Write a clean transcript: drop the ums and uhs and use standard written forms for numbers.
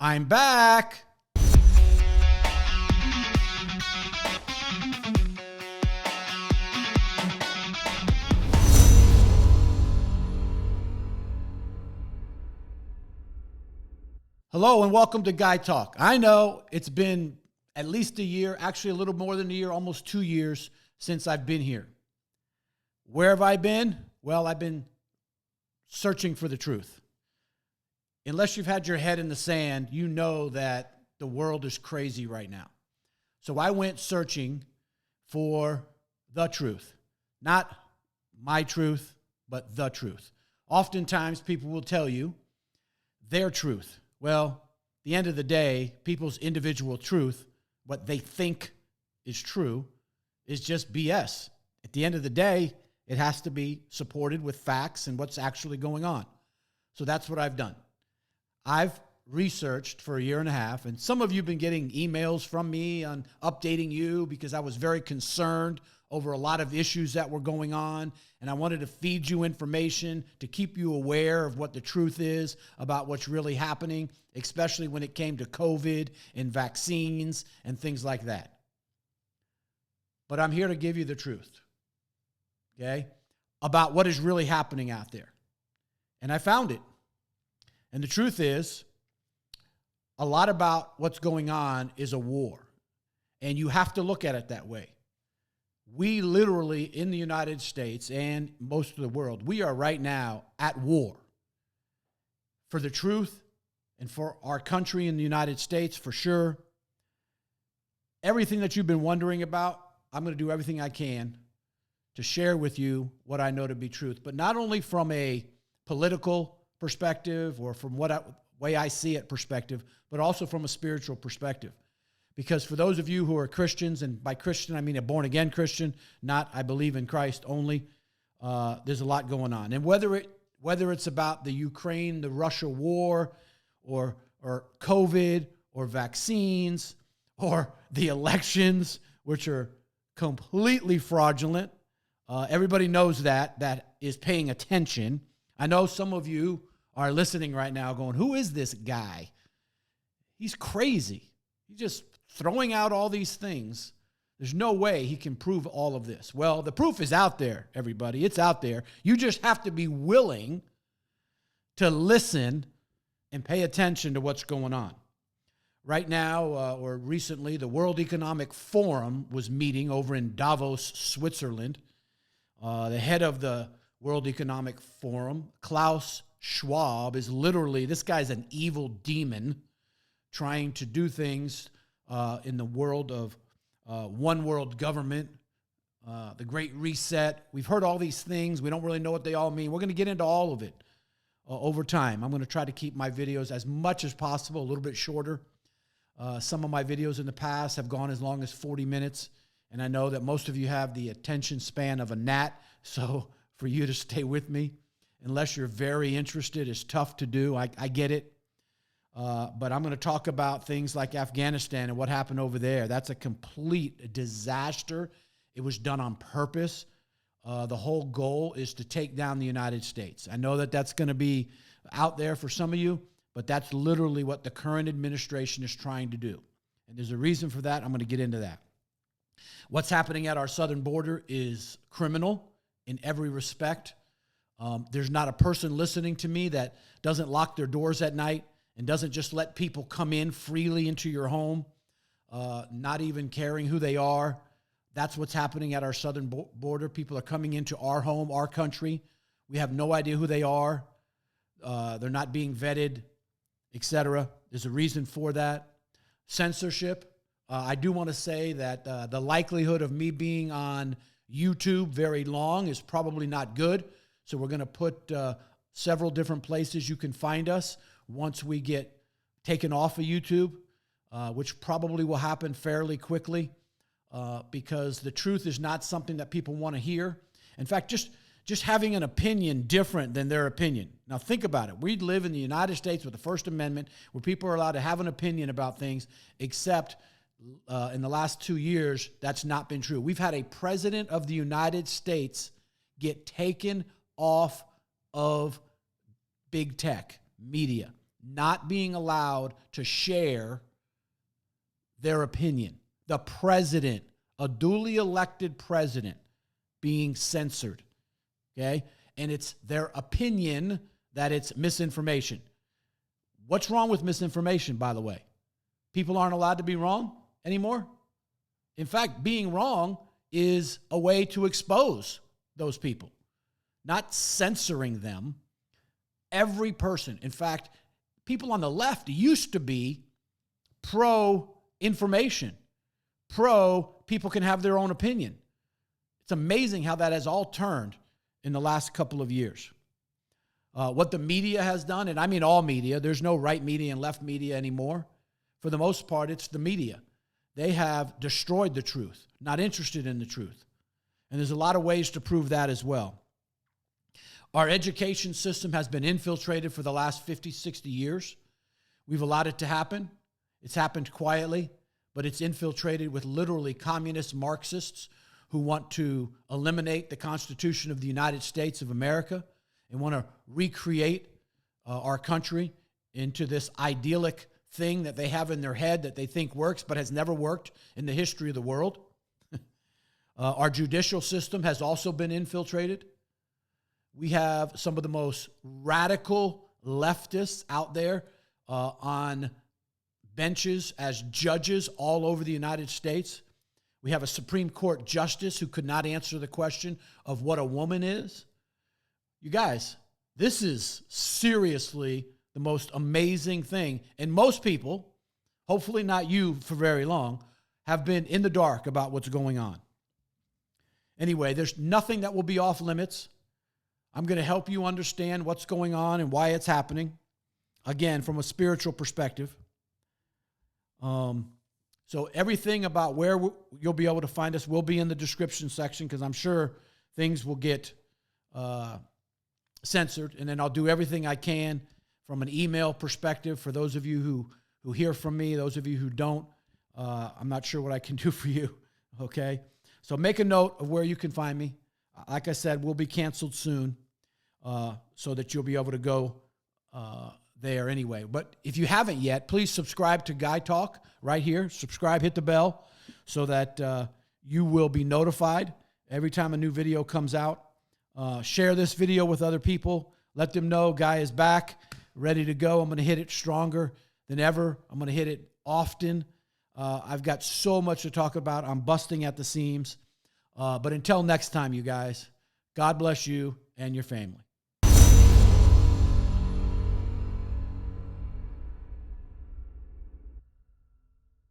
I'm back. Hello and welcome to Guy Talk. I know it's been at least a year, actually a little more than a year, almost 2 years since I've been here. Where have I been? Well, I've been searching for the truth. Unless you've had your head in the sand, you know that the world is crazy right now. So I went searching for the truth. Not my truth, but the truth. Oftentimes people will tell you their truth. Well, at the end of the day, people's individual truth, what they think is true, is just BS. At the end of the day, it has to be supported with facts and what's actually going on. So that's what I've done. I've researched for a year and a half, and some of you have been getting emails from me on updating you because I was very concerned over a lot of issues that were going on, and I wanted to feed you information to keep you aware of what the truth is about what's really happening, especially when it came to COVID and vaccines and things like that. But I'm here to give you the truth, okay, about what is really happening out there. And I found it. And the truth is, a lot about what's going on is a war. And you have to look at it that way. We literally, in the United States and most of the world, we are right now at war. For the truth and for our country in the United States, for sure. Everything that you've been wondering about, I'm going to do everything I can to share with you what I know to be truth. But not only from a political perspective or from way I see it perspective, but also from a spiritual perspective. Because for those of you who are Christians, and by Christian I mean a born-again Christian, not I believe in Christ only, there's a lot going on. And whether it's about the Ukraine, the Russia war, or COVID, or vaccines, or the elections, which are completely fraudulent, everybody knows that is paying attention. I know some of you are listening right now going, who is this guy? He's crazy. He's just throwing out all these things. There's no way he can prove all of this. Well, the proof is out there, everybody. It's out there. You just have to be willing to listen and pay attention to what's going on. Right now, or recently, the World Economic Forum was meeting over in Davos, Switzerland. The head of the World Economic Forum, Klaus Schwab, is literally, this guy's an evil demon trying to do things in the world of one world government, the Great Reset. We've heard all these things. We don't really know what they all mean. We're going to get into all of it over time. I'm going to try to keep my videos as much as possible, a little bit shorter. Some of my videos in the past have gone as long as 40 minutes, and I know that most of you have the attention span of a gnat, so for you to stay with me, unless you're very interested, is tough to do. I get it. But I'm going to talk about things like Afghanistan and what happened over there. That's a complete disaster. It was done on purpose. The whole goal is to take down the United States. I know that that's going to be out there for some of you, but that's literally what the current administration is trying to do. And there's a reason for that. I'm going to get into that. What's happening at our southern border is criminal in every respect. There's not a person listening to me that doesn't lock their doors at night and doesn't just let people come in freely into your home, not even caring who they are. That's what's happening at our southern border. People are coming into our home, our country. We have no idea who they are. They're not being vetted, etc. There's a reason for that. Censorship. I do want to say that the likelihood of me being on YouTube very long is probably not good. So we're going to put several different places you can find us once we get taken off of YouTube, which probably will happen fairly quickly because the truth is not something that people want to hear. In fact, just having an opinion different than their opinion. Now think about it. We live in the United States with the First Amendment where people are allowed to have an opinion about things, except in the last 2 years, that's not been true. We've had a president of the United States get taken off of big tech, media. not being allowed to share their opinion. The president, a duly elected president, being censored. Okay? And it's their opinion that it's misinformation. What's wrong with misinformation, by the way? People aren't allowed to be wrong anymore. In fact, being wrong is a way to expose those people, not censoring them. Every person, in fact, people on the left used to be pro-information, pro-people can have their own opinion. It's amazing how that has all turned in the last couple of years. What the media has done, and I mean all media, there's no right media and left media anymore. For the most part, it's the media. They have destroyed the truth, not interested in the truth. And there's a lot of ways to prove that as well. Our education system has been infiltrated for the last 50, 60 years. We've allowed it to happen. It's happened quietly, but it's infiltrated with literally communist Marxists who want to eliminate the Constitution of the United States of America and want to recreate our country into this idyllic thing that they have in their head that they think works but has never worked in the history of the world. Our judicial system has also been infiltrated. We have some of the most radical leftists out there on benches as judges all over the United States. We have a Supreme Court justice who could not answer the question of what a woman is. You guys, this is seriously the most amazing thing. And most people, hopefully not you for very long, have been in the dark about what's going on. Anyway, there's nothing that will be off limits. I'm going to help you understand what's going on and why it's happening. Again, from a spiritual perspective. So everything about where you'll be able to find us will be in the description section, because I'm sure things will get censored. And then I'll do everything I can from an email perspective for those of you who hear from me, those of you who don't. I'm not sure what I can do for you, okay? So make a note of where you can find me. Like I said, we'll be canceled soon so that you'll be able to go there anyway. But if you haven't yet, please subscribe to Guy Talk right here. Subscribe, hit the bell so that you will be notified every time a new video comes out. Share this video with other people. Let them know Guy is back, ready to go. I'm going to hit it stronger than ever. I'm going to hit it often. I've got so much to talk about. I'm busting at the seams. But until next time, you guys, God bless you and your family.